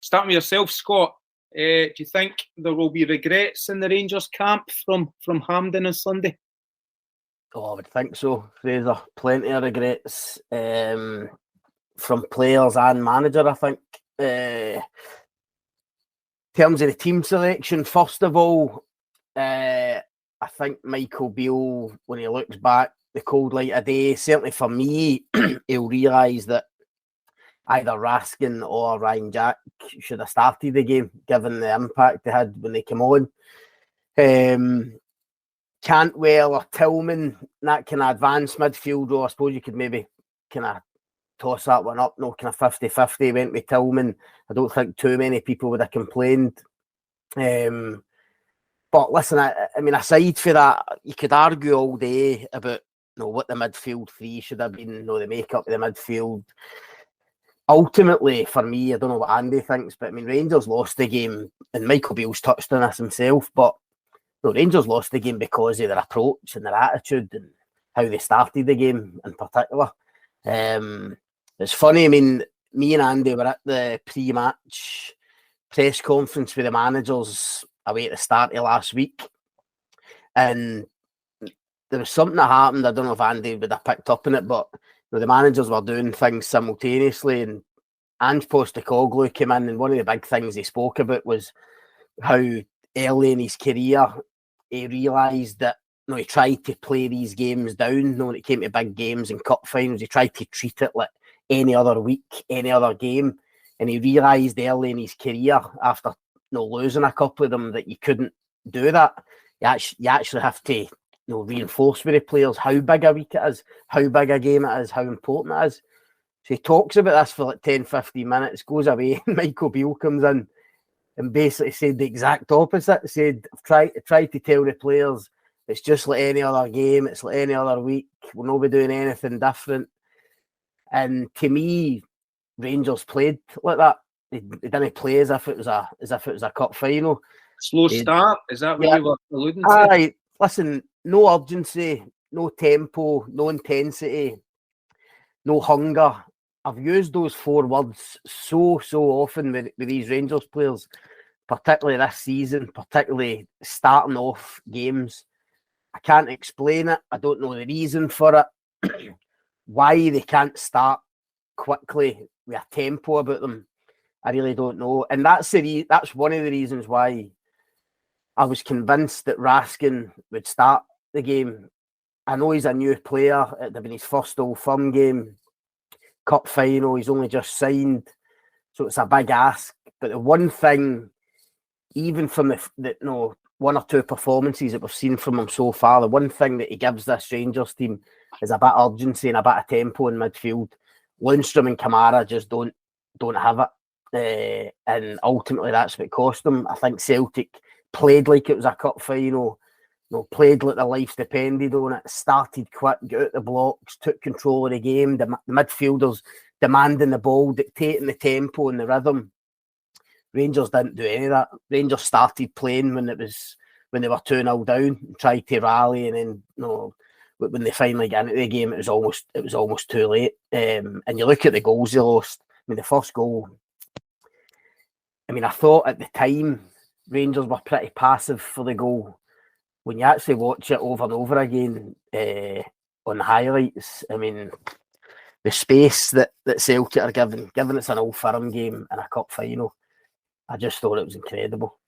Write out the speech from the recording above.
Starting with yourself, Scott. Do you think there will be regrets in the Rangers camp from Hampden on Sunday? Oh, I would think so, Fraser. Plenty of regrets from players and manager, I think. In terms of the team selection, first of all, I think Michael Beale, when he looks back, the cold light of day, certainly for me, he'll realise that either Raskin or Ryan Jack should have started the game, given the impact they had when they came on. Cantwell or Tillman, that kind of advanced midfield role, I suppose you could maybe kind of toss that one up, no, kind of 50-50, went with Tillman. I don't think too many people would have complained. But listen, I mean, aside for that, you could argue all day about what the midfield three should have been, the makeup of the midfield. Ultimately, for me, I don't know what Andy thinks, but I mean, Rangers lost the game, and Michael Beale's touched on this himself, but Rangers lost the game because of their approach and their attitude and how they started the game in particular. It's funny, I mean, me and Andy were at the pre-match press conference with the managers away at the start of last week, and there was something that happened. I don't know if Andy would have picked up on it, but the managers were doing things simultaneously, and Ange Postecoglou came in, and one of the big things he spoke about was how early in his career he realised that he tried to play these games down. When it came to big games and cup finals, he tried to treat it like any other week, any other game, and he realised early in his career, after losing a couple of them, that you couldn't do that. You actually have to reinforce with the players how big a week it is, how big a game it is, how important it is. So he talks about this for like 10-15 minutes, goes away, and Michael Beale comes in and basically said the exact opposite. Said, I've tried to tell the players it's just like any other game, it's like any other week, we'll not be doing anything different. And to me, Rangers played like that. They didn't play as if it was a cup final. Slow start, is that what you were alluding to? Listen, no urgency, no tempo, no intensity, no hunger. I've used those four words so often with these Rangers players, particularly this season, particularly starting off games. I can't explain it. I don't know the reason for it. Why they can't start quickly with a tempo about them, I really don't know. And that's one of the reasons why I was convinced that Raskin would start the game. I know he's a new player. It'd have been his first Old Firm game, cup final. He's only just signed, so it's a big ask. But the one thing, even from the one or two performances that we've seen from him so far, the one thing that he gives this Rangers team is a bit of urgency and a bit of tempo in midfield. Lundstrom and Kamara just don't have it, and ultimately that's what cost them. I think Celtic played like it was a cup final, played like their lives depended on it, started quick, got out the blocks, took control of the game, the midfielders demanding the ball, dictating the tempo and the rhythm. Rangers didn't do any of that. Rangers started playing when they were 2-0 down, tried to rally, and then when they finally got into the game, it was almost too late. And you look at the goals they lost. I mean, the first goal, I mean, I thought at the time Rangers were pretty passive for the goal. When you actually watch it over and over again on the highlights, I mean, the space that Celtic are given it's an Old Firm game and a cup final, I just thought it was incredible.